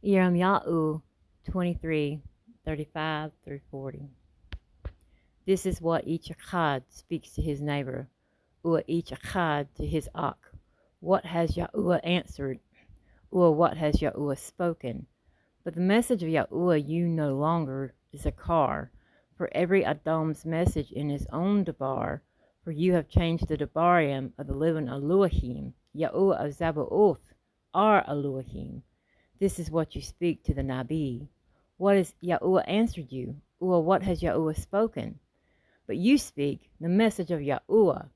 YaRaMYaHU 23:35 through 40. This is what each Akkad speaks to his neighbor, or each Akkad to his Ak. What has Yahuwah answered, or what has Yahuwah spoken? But the message of Yahuwah you no longer is a car, for every Adam's message in his own Dabar, for you have changed the Dabarim of the living Elohim, Yahuwah of Zabaoth, our Elohim. This is what you speak to the Nabi. What has Yahuwah answered you, or what has Yahuwah spoken? But you speak the message of Yahuwah.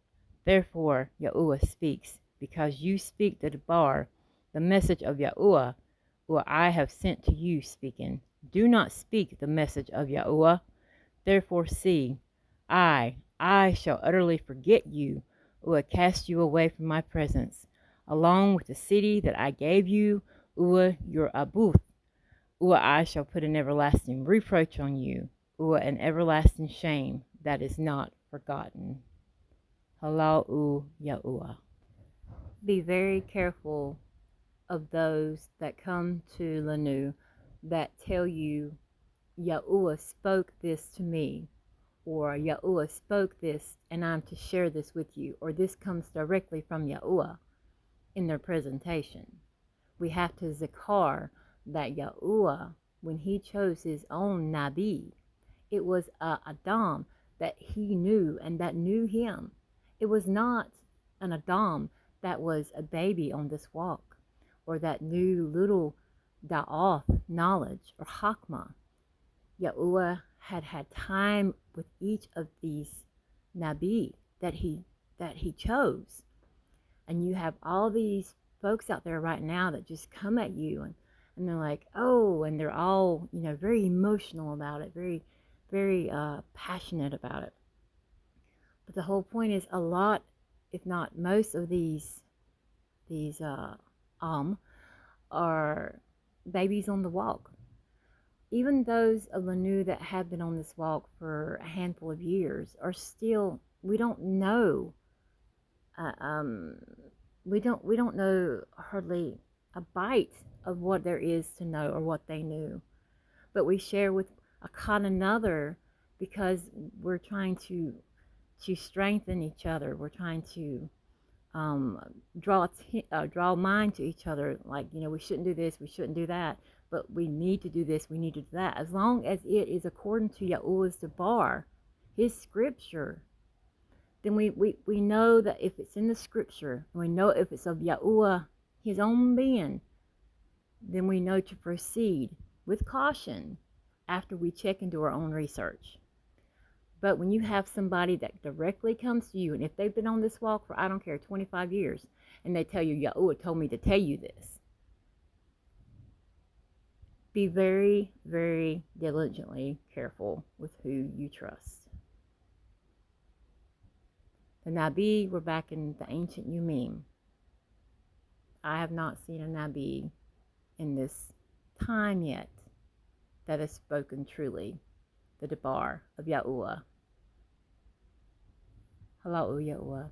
Therefore Yahuwah speaks, because you speak the Dabar, the message of Yahuwah, or I have sent to you speaking. Do not speak the message of Yahuwah. Therefore see, I shall utterly forget you, or cast you away from my presence, along with the city that I gave you, or your abuth, or I shall put an everlasting reproach on you, or an everlasting shame that is not forgotten. Halau Yahuwah. Be very careful of those that come to Lanu that tell you, Yahuwah spoke this to me, or Yahuwah spoke this and I'm to share this with you, or this comes directly from Yahuwah in their presentation. We have to zakar that Yahuwah, when he chose his own Nabi, it was Adam that he knew and that knew him. It was not an Adam that was a baby on this walk, or that knew little da'ath knowledge or hakma. Yahuwah had had time with each of these Nabi that he chose. And you have all these folks out there right now that just come at you and they're like, oh, and they're all, very emotional about it, very, very passionate about it. But the whole point is a lot, if not most of these are babies on the walk. Even those of Lanu that have been on this walk for a handful of years are still, we don't know. We don't know hardly a bite of what there is to know or what they knew. But we share with another because we're trying to strengthen each other. We're trying to draw mind to each other, like, we shouldn't do this, we shouldn't do that, but we need to do this, we need to do that, as long as it is according to Yahuwah's Debar, his scripture. Then we know that if it's in the scripture, we know if it's of Yahuwah, his own being, then we know to proceed with caution after we check into our own research. But when you have somebody that directly comes to you, and if they've been on this walk for, I don't care, 25 years, and they tell you, Yahuwah told me to tell you this, be very, very diligently careful with who you trust. The Nabi were back in the ancient Yumim. I have not seen a Nabi in this time yet that has spoken truly the Debar of Yahuwah. Halau Yahuwah.